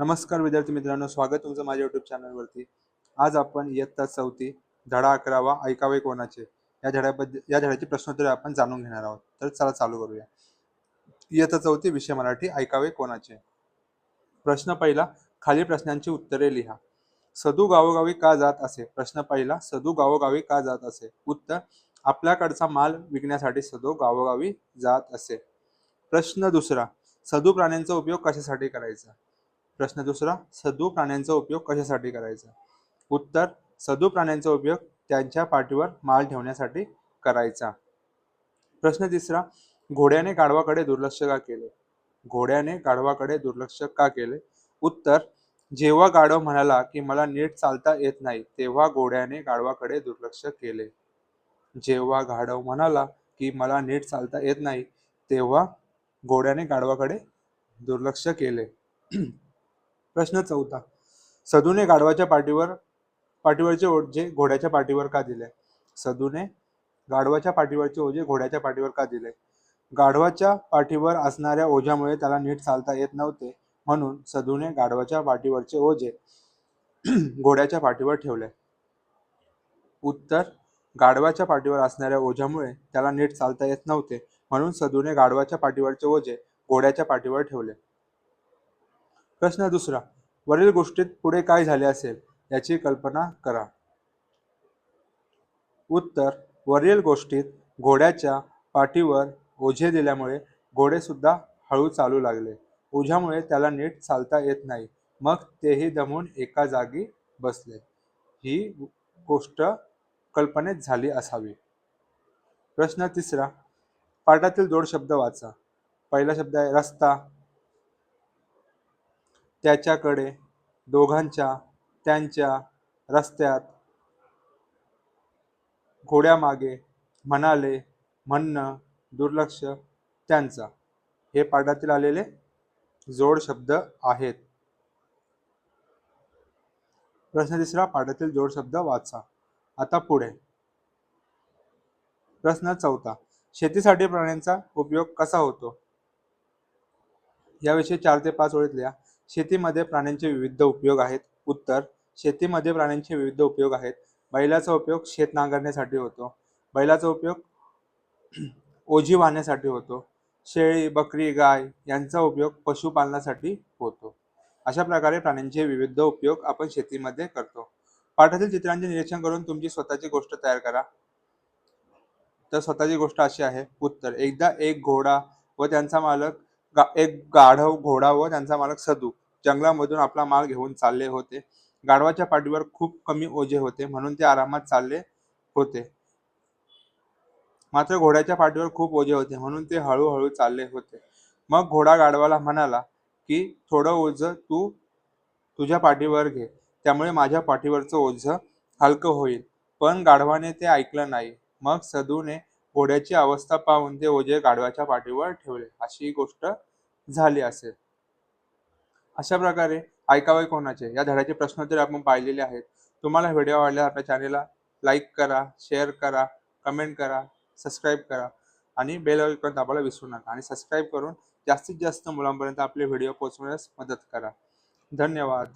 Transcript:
नमस्कार विद्यार्थी मित्रांनो, स्वागत तुमचं माझ्या YouTube चॅनलवरती। आज आपण इयत्ता 4थी धडा 11वा ऐकावे कोणाचे या धड्याची प्रश्नोत्तरे आपण जाणून घेणार आहोत। तर चला चालू करूया। इयत्ता 4थी विषय मराठी ऐकावे कोणाचे। प्रश्न पहिला, खालील प्रश्नांची उत्तरे लिहा। सदू गावोगावी का जात असे? प्रश्न पहिला, सदू गावोगावी का जात असे? उत्तर, आपल्याकडचा माल विकण्यासाठी सदू गावोगावी जात असे। प्रश्न दुसरा, सदू प्राण्यांचा उपयोग कशासाठी करायचा? प्रश्न दुसरा, सदू प्राण्यांचा उपयोग कशासाठी करायचा? उत्तर, सदू प्राण्यांचा उपयोग त्यांच्या पाठीवर माल ठेवण्यासाठी करायचा। प्रश्न तिसरा, घोड्याने गाढवाकडे दुर्लक्ष का केले? घोड्याने गाढवाकडे दुर्लक्ष का केले? उत्तर, जेव्हा गाढव म्हणाला की मला नीट चालता येत नाही, तेव्हा घोड्याने गाढवाकडे दुर्लक्ष केले। जेव्हा गाढव म्हणाला की मला नीट चालता येत नाही, तेव्हा घोड्याने गाढवाकडे दुर्लक्ष केले। प्रश्न चौथा, सदूने गाढवाच्या पाठीवरचे ओझे घोड्याच्या पाठीवर का दिले? सदूने गाढवाच्या पाठीवरचे ओझे घोड्याच्या पाठीवर का दिले? गाढवाच्या पाठीवर असणाऱ्या ओझ्यामुळे त्याला नीट चालता येत नव्हते, म्हणून सदूने गाढवाच्या पाठीवरचे ओझे घोड्याच्या पाठीवर ठेवले। उत्तर, गाढवाच्या पाठीवर असणाऱ्या ओझ्यामुळे त्याला नीट चालता येत नव्हते, म्हणून सदूने गाढवाच्या पाठीवरचे ओझे घोड्याच्या पाठीवर ठेवले। प्रश्न दुसरा, वरील गोष्टीत पुढे काय झाले असेल याची कल्पना करा। उत्तर, वरील गोष्टीत घोड्याच्या पाठीवर ओझे दिल्यामुळे घोडे सुद्धा हळू चालू लागले। ओझ्यामुळे त्याला नीट चालता येत नाही, मग तेही दमून एका जागी बसले। ही गोष्ट कल्पनेत झाली असावी। प्रश्न तिसरा, पाठातील जोड शब्द वाचा। पहिला शब्द आहे रस्ता, त्याच्याकडे, दोघांच्या, त्यांच्या, रस्त्यात, घोड्यामागे, म्हणाले, म्हणणं, दुर्लक्ष, त्यांचा। हे पाठातील आलेले जोड शब्द आहेत। प्रश्न तिसरा, पाठातील जोड शब्द वाचा। आता पुढे प्रश्न चौथा, शेतीसाठी प्राण्यांचा उपयोग कसा होतो? याविषयी 4 ते 5 ओळीत लिहा। शेतीमध्ये प्राण्यांचे विविध उपयोग आहेत। उत्तर, शेतीमध्ये प्राण्यांचे विविध उपयोग आहेत। बैलाचा उपयोग शेत नांगरण्यासाठी होतो। बैलाचा उपयोग ओझी वाहण्यासाठी होतो। शेळी, बकरी, गाय यांचा उपयोग पशुपालनासाठी होतो। अशा प्रकारे प्राण्यांचे विविध उपयोग आपण शेतीमध्ये करतो। पाठातील चित्रांचे निरीक्षण करून तुमची स्वतःची गोष्ट तयार करा। तर स्वतःची गोष्ट अशी आहे। उत्तर, एकदा एक घोडा व त्यांचा मालक एक गाढव घोडा व त्यांचा मालक सदू जंगलामधून आपला माल घेऊन चालले होते। गाढवाच्या पाठीवर खूप कमी ओझे होते, म्हणून ते आरामात चालले होते। मात्र घोड्याच्या पाठीवर खूप ओझे होते, म्हणून ते हळूहळू चालले होते। मग घोडा गाढवाला म्हणाला की थोडं ओझं तू तुझ्या पाठीवर घे, त्यामुळे माझ्या पाठीवरचं ओझं हलकं होईल। पण गाढवाने ते ऐकलं नाही। मग सदूने घोड्याची अवस्था पाहून ते ओझे गाढवाच्या पाठीवर ठेवले। अशी गोष्ट झाली असेल। अशा प्रकारे ऐकावे कोणाचे या धड्याचे प्रश्नोत्तरे आपण पाहिलेले आहेत। तुम्हाला व्हिडिओ आवडल्यास आपल्या चॅनेलला लाईक करा, शेअर करा, कमेंट करा, सबस्क्राईब करा आणि बेल आयकॉन दाबायला विसरू नका। आणि सबस्क्राईब करून जास्तीत जास्त मुलांपर्यंत आपले व्हिडिओ पोहोचवण्यास मदत करा। धन्यवाद।